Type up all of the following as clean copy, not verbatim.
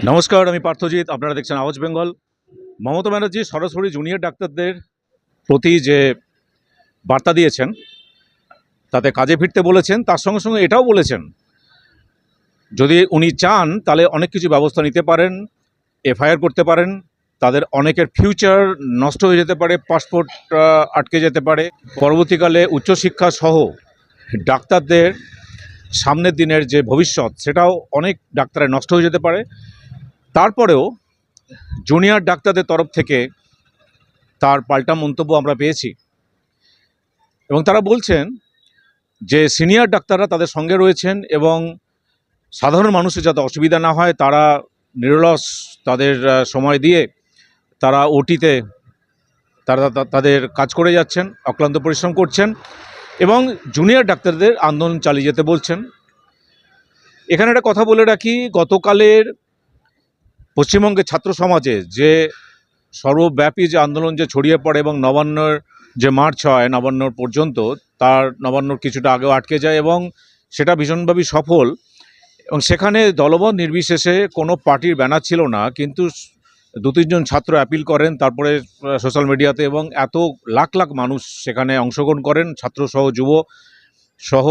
নমস্কার, আমি পার্থজিৎ। আপনারা দেখছেন আওয়াজ বেঙ্গল। মমতা ব্যানার্জি সরাসরি জুনিয়র ডাক্তারদের প্রতি যে বার্তা দিয়েছেন, তাতে কাজে ফিরতে বলেছেন। তার সঙ্গে সঙ্গে এটাও বলেছেন, যদি উনি চান তাহলে অনেক কিছু ব্যবস্থা নিতে পারেন, এফআইআর করতে পারেন। তাদের অনেকের ফিউচার নষ্ট হয়ে যেতে পারে, পাসপোর্ট আটকে যেতে পারে। পরবর্তীকালে উচ্চশিক্ষা সহ ডাক্তারদের সামনের দিনের যে ভবিষ্যৎ, সেটাও অনেক ডাক্তারের নষ্ট হয়ে যেতে পারে। তারপরেও জুনিয়র ডাক্তারদের তরফ থেকে তার পাল্টা মন্তব্য আমরা পেয়েছি, এবং তারা বলছেন যে সিনিয়র ডাক্তাররা তাদের সঙ্গে রয়েছেন এবং সাধারণ মানুষের যাতে অসুবিধা না হয়, তারা নিরলস তাদের সময় দিয়ে তারা ওটিতে তারা তাদের কাজ করে যাচ্ছেন, অক্লান্ত পরিশ্রম করছেন এবং জুনিয়র ডাক্তারদের আন্দোলন চালিয়ে যেতে বলছেন। এখানে একটা কথা বলে রাখি, গতকালের পশ্চিমবঙ্গের ছাত্র সমাজে যে সর্বব্যাপী যে আন্দোলন যে ছড়িয়ে পড়ে এবং নবান্নর যে মার্চ হয় নবান্ন পর্যন্ত, তার নবান্নর কিছুটা আগেও আটকে যায় এবং সেটা ভীষণভাবে সফল। এবং সেখানে দলবল নির্বিশেষে কোনো পার্টির ব্যানার ছিল না, কিন্তু দু তিনজন ছাত্র অ্যাপিল করেন তারপরে সোশ্যাল মিডিয়াতে, এবং এত লাখ লাখ মানুষ সেখানে অংশগ্রহণ করেন, ছাত্রসহ যুব সহ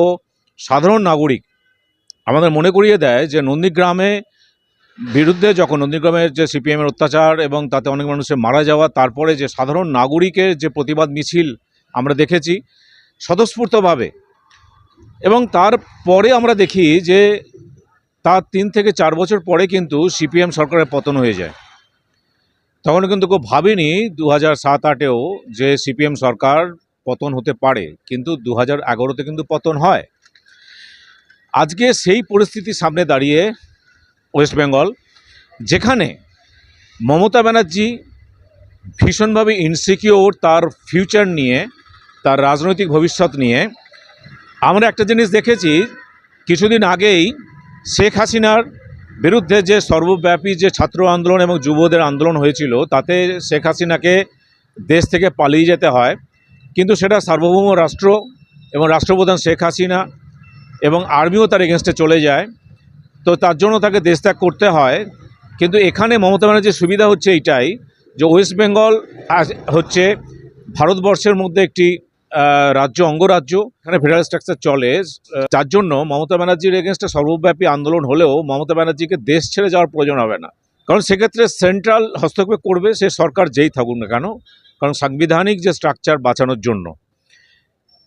সাধারণ নাগরিক। আমাদের মনে করিয়ে দেয় যে নন্দীগ্রামে বিরুদ্ধে, যখন নন্দীগ্রামের যে সিপিএমের অত্যাচার এবং তাতে অনেক মানুষের মারা যাওয়া, তারপরে যে সাধারণ নাগরিকের যে প্রতিবাদ মিছিল আমরা দেখেছি স্বতঃস্ফূর্তভাবে, এবং তারপরে আমরা দেখি যে তার 3 থেকে 4 বছর পরে কিন্তু সিপিএম সরকারের পতন হয়ে যায়। তখন কিন্তু কেউ ভাবেনি 2007-08-এও যে সিপিএম সরকার পতন হতে পারে, কিন্তু 2011-তে কিন্তু পতন হয়। আজকে সেই পরিস্থিতির সামনে দাঁড়িয়ে ওয়েস্ট বেঙ্গল, যেখানে মমতা ব্যানার্জি ভীষণভাবে ইনসিকিওর তার ফিউচার নিয়ে, তার রাজনৈতিক ভবিষ্যৎ নিয়ে। আমরা একটা জিনিস দেখেছি কিছুদিন আগেই, শেখ হাসিনার বিরুদ্ধে যে সর্বব্যাপী যে ছাত্র আন্দোলন এবং যুবদের আন্দোলন হয়েছিল, তাতে শেখ হাসিনাকে দেশ থেকে পালিয়ে যেতে হয়, কিন্তু সেটা সার্বভৌম রাষ্ট্র এবং রাষ্ট্রপ্রধান শেখ হাসিনা এবং আর্মিও তার এগেনস্টে চলে যায়, তো তার জন্য তাকে দেশ ত্যাগ করতে হয়। কিন্তু এখানে মমতা ব্যানার্জির সুবিধা হচ্ছে এইটাই যে ওয়েস্ট বেঙ্গল হচ্ছে ভারতবর্ষের মধ্যে একটি রাজ্য, অঙ্গরাজ্য, এখানে ফেডারেল স্ট্রাকচার চলে। যার জন্য মমতা ব্যানার্জির এগেনস্টে সর্বব্যাপী আন্দোলন হলেও মমতা ব্যানার্জিকে দেশ ছেড়ে যাওয়ার প্রয়োজন হবে না, কারণ সেক্ষেত্রে সেন্ট্রাল হস্তক্ষেপ করবে, সে সরকার যেই থাকুক না কেন, কারণ সাংবিধানিক যে স্ট্রাকচার বাঁচানোর জন্য।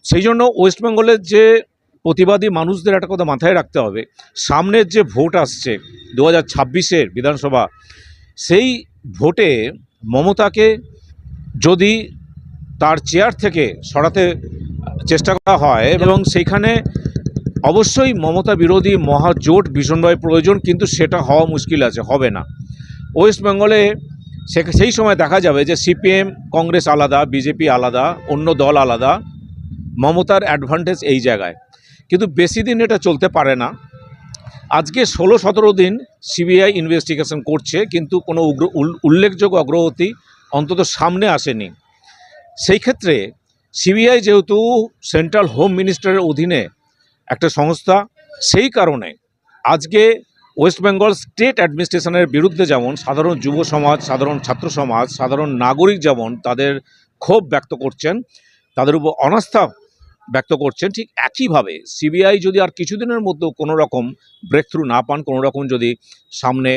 সেই জন্য ওয়েস্ট বেঙ্গলের যে প্রতিবাদী মানুষদের একটা কথা মাথায় রাখতে হবে, সামনের যে ভোট আসছে 2026-এর বিধানসভা, সেই ভোটে মমতাকে যদি তার চেয়ার থেকে সরাতে চেষ্টা করা হয়, এবং সেইখানে অবশ্যই মমতা বিরোধী মহাজোট ভীষণভাবে প্রয়োজন, কিন্তু সেটা হওয়া মুশকিল আছে, হবে না। ওয়েস্ট বেঙ্গলে সেই সময় দেখা যাবে যে সিপিএম কংগ্রেস আলাদা, বিজেপি আলাদা, অন্য দল আলাদা, মমতার অ্যাডভান্টেজ এই জায়গায়। কিন্তু বেশি দিন এটা চলতে পারে না। আজকে 16-17 দিন সিবিআই ইনভেস্টিগেশন করছে, কিন্তু কোনো উল্লেখযোগ্য অগ্রগতি অন্তত সামনে আসেনি। সেই ক্ষেত্রে সিবিআই যেহেতু সেন্ট্রাল হোম মিনিস্টারের অধীনে একটা সংস্থা, সেই কারণে আজকে ওয়েস্ট বেঙ্গল স্টেট অ্যাডমিনিস্ট্রেশনের বিরুদ্ধে যেমন সাধারণ যুব সমাজ, সাধারণ ছাত্র সমাজ, সাধারণ নাগরিক যেমন তাদের ক্ষোভ ব্যক্ত করছেন, তাদের উপর অনাস্থা ব্যক্ত করছেন, ঠিক একইভাবে সিবিআই যদি আর কিছুদিনের মধ্যেও কোনো রকম ব্রেক থ্রু না পান, কোনো রকম যদি সামনে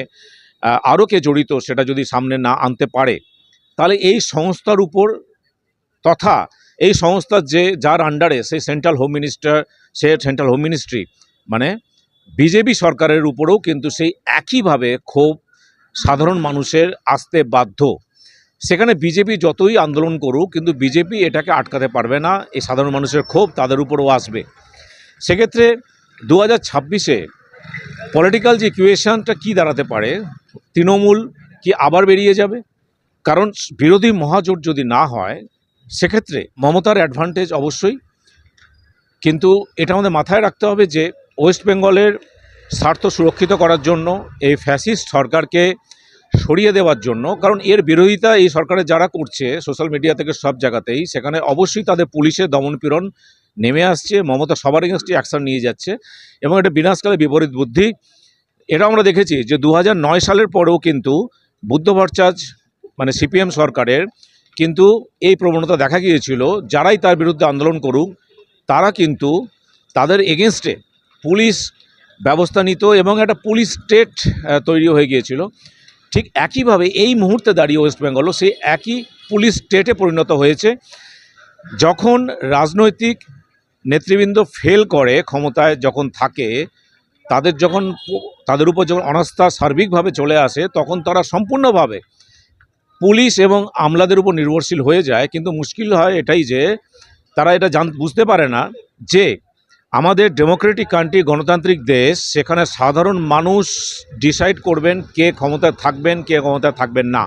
আরও কে জড়িত সেটা যদি সামনে না আনতে পারে, তাহলে এই সংস্থার উপর, তথা এই সংস্থার যার আন্ডারে সেই সেন্ট্রাল হোম মিনিস্টার, সে সেন্ট্রাল হোম মিনিস্ট্রি মানে বিজেপি সরকারের উপরেও কিন্তু সেই একইভাবে ক্ষোভ সাধারণ মানুষের আসতে বাধ্য। সেখানে বিজেপি যতই আন্দোলন করুক, কিন্তু বিজেপি এটাকে আটকাতে পারবে না, এই সাধারণ মানুষের ক্ষোভ তাদের উপরেও আসবে। সেক্ষেত্রে 2026-এ পলিটিক্যাল যে ইকুয়েশনটা কী দাঁড়াতে পারে, তৃণমূল কি আবার বেরিয়ে যাবে? কারণ বিরোধী মহাজোট যদি না হয়, সেক্ষেত্রে মমতার অ্যাডভান্টেজ অবশ্যই, কিন্তু এটা আমাদের মাথায় রাখতে হবে যে ওয়েস্ট বেঙ্গলের স্বার্থ সুরক্ষিত করার জন্য, এই ফ্যাসিস্ট সরকারকে সরিয়ে দেওয়ার জন্য, কারণ এর বিরোধিতা এই সরকারের যারা করছে সোশ্যাল মিডিয়া থেকে সব জায়গাতেই, সেখানে অবশ্যই তাদের পুলিশের দমনপীড়ন নেমে আসছে, মমতা সবার এগেন্স্টে অ্যাকশন নিয়ে যাচ্ছে, এবং এটা বিনাশকালে বিপরীত বুদ্ধি। এটা আমরা দেখেছি যে 2009 সালের পরেও কিন্তু বুদ্ধ ভট্টাচার্য মানে সিপিএম সরকারের কিন্তু এই প্রবণতা দেখা গিয়েছিল, যারাই তার বিরুদ্ধে আন্দোলন করুক তারা কিন্তু তাদের এগেনস্টে পুলিশ ব্যবস্থা নিত এবং একটা পুলিশ স্টেট তৈরি হয়ে গিয়েছিল। ঠিক একইভাবে এই মুহূর্তে দাঁড়িয়ে ওয়েস্ট বেঙ্গলও সেই একই পুলিশ স্টেটে পরিণত হয়েছে। যখন রাজনৈতিক নেতৃবৃন্দ ফেল করে, ক্ষমতায় যখন থাকে, তাদের উপর যখন অনাস্থা সার্বিকভাবে চলে আসে, তখন তারা সম্পূর্ণভাবে পুলিশ এবং আমলাদের উপর নির্ভরশীল হয়ে যায়। কিন্তু মুশকিল হয় এটাই যে তারা এটা বুঝতে পারে না যে আমাদের ডেমোক্রেটিক কান্ট্রি, গণতান্ত্রিক দেশ, সেখানে সাধারণ মানুষ ডিসাইড করবেন কে ক্ষমতায় থাকবেন, কে ক্ষমতায় থাকবেন না।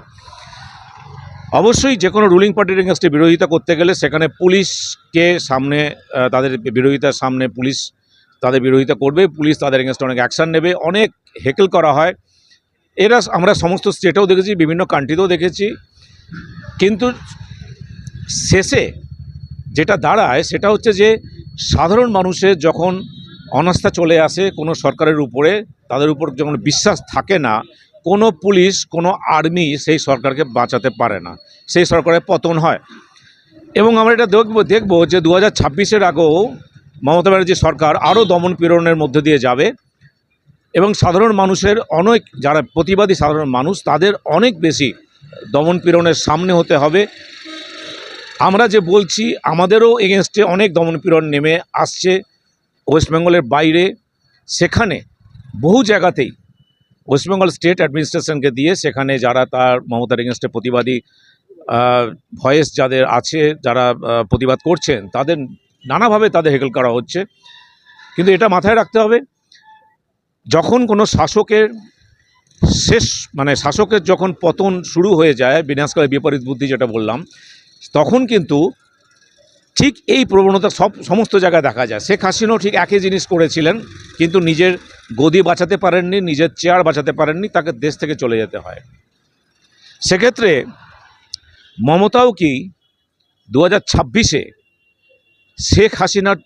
অবশ্যই যে কোনো রুলিং পার্টির এগেনস্টে বিরোধিতা করতে গেলে সেখানে পুলিশকে সামনে, তাদের বিরোধিতার সামনে পুলিশ তাদের বিরোধিতা করবে, পুলিশ তাদের এগেনস্টে অনেক অ্যাকশান নেবে, অনেক হেকেল করা হয়। এরা আমরা সমস্ত স্টেটেও দেখেছি, বিভিন্ন কান্ট্রিতেও দেখেছি। কিন্তু শেষে যেটা দাঁড়ায় সেটা হচ্ছে যে সাধারণ মানুষের যখন অনাস্থা চলে আসে কোনো সরকারের উপরে, তাদের উপর যখন বিশ্বাস থাকে না, কোনো পুলিশ, কোনো আর্মি সেই সরকারকে বাঁচাতে পারে না, সেই সরকারের পতন হয়। এবং আমরা এটা দেখব যে 2026-এর আগেও মমতা ব্যানার্জি সরকার আরও দমন পীড়নের মধ্যে দিয়ে যাবে এবং সাধারণ মানুষের অনেক, যারা প্রতিবাদী সাধারণ মানুষ, তাদের অনেক বেশি দমন পীড়নের সামনে হতে হবে। আমরা যে বলছি, আমাদেরও এগেনস্টে অনেক দমনপীড়ন নেমে আসছে ওয়েস্টবেঙ্গলের বাইরে। সেখানে বহু জায়গাতেই ওয়েস্টবেঙ্গল স্টেট অ্যাডমিনিস্ট্রেশনকে দিয়ে সেখানে যারা তার মমতার এগেনস্টে প্রতিবাদী ভয়েস যাদের আছে, যারা প্রতিবাদ করছেন, তাদের নানাভাবে তাদের হেকেল করা হচ্ছে। কিন্তু এটা মাথায় রাখতে হবে, যখন কোনো শাসকের শাসকের যখন পতন শুরু হয়ে যায়, বিনাশকালে বিপরীত বুদ্ধি যেটা বললাম, তখন কিন্তু ঠিক এই প্রবণতা সমস্ত জায়গায় দেখা যায়। শেখ হাসিনাও ঠিক একই জিনিস করেছিলেন, কিন্তু নিজের গদি বাঁচাতে পারেননি, নিজের চেয়ার বাঁচাতে পারেননি, তাকে দেশ থেকে চলে যেতে হয়। সেক্ষেত্রে মমতাও কি 2026-এ শেখ হাসিনার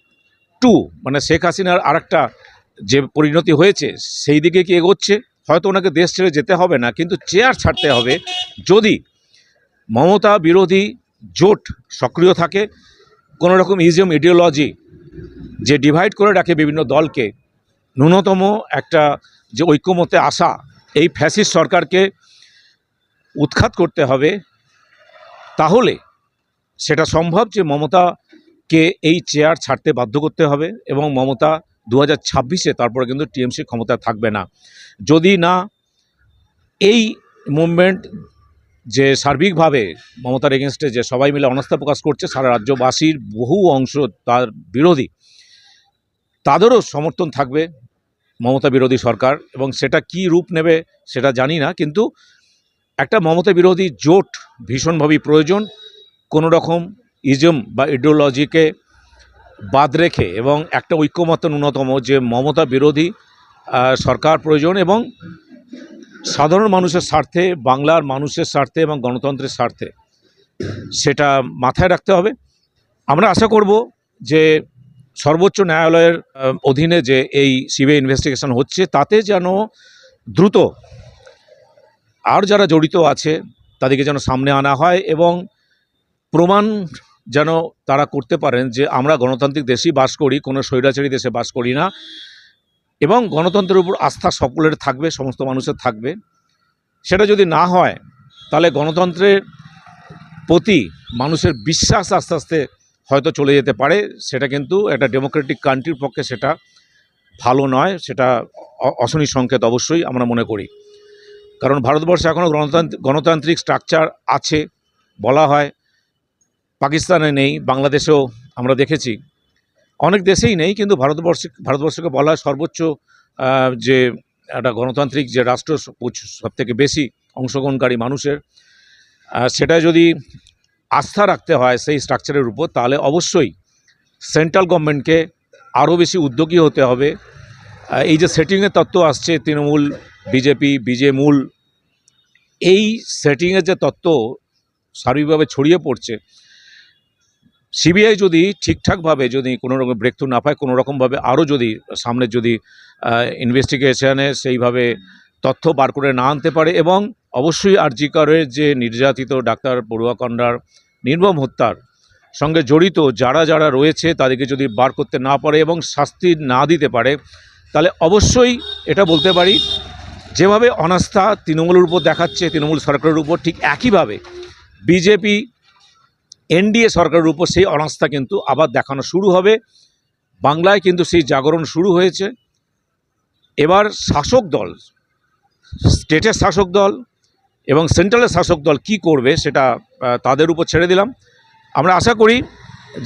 শেখ হাসিনার আরেকটা যে পরিণতি হয়েছে সেই দিকে কি এগোচ্ছে? হয়তো ওনাকে দেশ ছেড়ে যেতে হবে না, কিন্তু চেয়ার ছাড়তে হবে যদি মমতা বিরোধী জোট সক্রিয় থাকে। কোনো রকম ইডিওলজি যে ডিভাইড করে রাখে বিভিন্ন দলকে, ন্যূনতম একটা যে ঐক্যমতে আসা, এই ফ্যাসিস্ট সরকারকে উৎখাত করতে হবে। তাহলে সেটা সম্ভব যে মমতাকে এই চেয়ার ছাড়তে বাধ্য করতে হবে এবং মমতা 2026-এ তারপরে কিন্তু টিএমসি ক্ষমতায় থাকবে না। যদি না এই মুভমেন্ট যে সার্বিকভাবে মমতার এগেনস্টে যে সবাই মিলে অনাস্থা প্রকাশ করছে, সারা রাজ্যবাসীর বহু অংশ তার বিরোধী, তাদেরও সমর্থন থাকবে মমতা বিরোধী সরকার। এবং সেটা কি রূপ নেবে সেটা জানি না, কিন্তু একটা মমতা বিরোধী জোট ভীষণভাবেই প্রয়োজন। কোনো রকম ইজম বা ইডিওলজিকে বাদ রেখে এবং একটা ঐক্যমত্য ন্যূনতম যে মমতা বিরোধী সরকার প্রয়োজন, এবং সাধারণ মানুষের স্বার্থে, বাংলার মানুষের স্বার্থে এবং গণতন্ত্রের স্বার্থে, সেটা মাথায় রাখতে হবে। আমরা আশা করব যে সর্বোচ্চ ন্যায়ালয়ের অধীনে যে এই সিবিআই ইনভেস্টিগেশন হচ্ছে, তাতে যেন দ্রুত আর যারা জড়িত আছে তাদেরকে যেন সামনে আনা হয় এবং প্রমাণ যেন তারা করতে পারেন যে আমরা গণতান্ত্রিক দেশেই বাস করি, কোনো স্বৈরাচারী দেশে বাস করি না, এবং গণতন্ত্রের উপর আস্থা সকলের থাকবে, সমস্ত মানুষের থাকবে। সেটা যদি না হয় তাহলে গণতন্ত্রের প্রতি মানুষের বিশ্বাস আস্তে আস্তে হয়তো চলে যেতে পারে। সেটা কিন্তু একটা ডেমোক্রেটিক কান্ট্রির পক্ষে সেটা ভালো নয়, সেটা অশনি সংকেত অবশ্যই আমরা মনে করি। কারণ ভারতবর্ষে এখনও গণতান্ত্রিক স্ট্রাকচার আছে বলা হয়, পাকিস্তানে নেই, বাংলাদেশেও আমরা দেখেছি, অনেক দেশেই নেই, কিন্তু ভারতবর্ষকে বলা হয় সর্বোচ্চ যে একটা গণতান্ত্রিক যে রাষ্ট্র, সবথেকে বেশি অংশগ্রহণকারী মানুষের, সেটা যদি আস্থা রাখতে হয় সেই স্ট্রাকচারের উপর, তাহলে অবশ্যই সেন্ট্রাল গভর্নমেন্টকে আরও বেশি উদ্যোগী হতে হবে। এই যে সেটিংয়ের তত্ত্ব আসছে, তৃণমূল, বিজেপি, বিজেমূল, এই সেটিংয়ের যে তত্ত্ব সার্বিকভাবে ছড়িয়ে পড়ছে, সিবিআই যদি ঠিকঠাকভাবে যদি কোনো রকম ব্রেকথ্রু না পায়, কোনো রকমভাবে আরও যদি সামনে যদি ইনভেস্টিগেশনে সেইভাবে তথ্য বার করে না আনতে পারে, এবং অবশ্যই আরজি করের যে নির্যাতিত ডাক্তার পড়ুয়া কন্যার নির্মম হত্যার সঙ্গে জড়িত যারা যারা রয়েছে তাদেরকে যদি বার করতে না পারে এবং শাস্তি না দিতে পারে, তাহলে অবশ্যই এটা বলতে পারি যেভাবে অনাস্থা তৃণমূলের উপর দেখাচ্ছে তৃণমূল সরকারের উপর, ঠিক একইভাবে বিজেপি এনডিএ সরকারের উপর সেই অনাস্থা কিন্তু আবার দেখানো শুরু হবে। বাংলায় কিন্তু সেই জাগরণ শুরু হয়েছে। এবার শাসক দল, স্টেটের শাসক দল এবং সেন্ট্রালের শাসক দল কী করবে সেটা তাদের উপর ছেড়ে দিলাম। আমরা আশা করি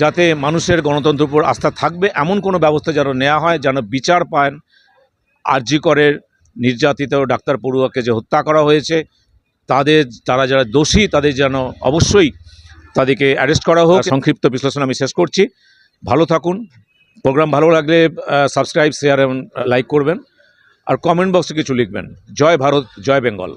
যাতে মানুষের গণতন্ত্রের উপর আস্থা থাকবে এমন কোনো ব্যবস্থা যেন নেওয়া হয়, যেন বিচার পান আরজি করের নির্যাতিত ডাক্তার পড়ুয়াকে যে হত্যা করা হয়েছে তারা যারা দোষী তাদের যেন অবশ্যই তাদেরকে অ্যারেস্ট করা হোক। সংক্ষিপ্ত বিশ্লেষণ আমি শেষ করছি। ভালো থাকুন। প্রোগ্রাম ভালো লাগলে সাবস্ক্রাইব, শেয়ার এবং লাইক করবেন, আর কমেন্ট বক্সে কিছু লিখবেন। জয় ভারত, জয় বেঙ্গল।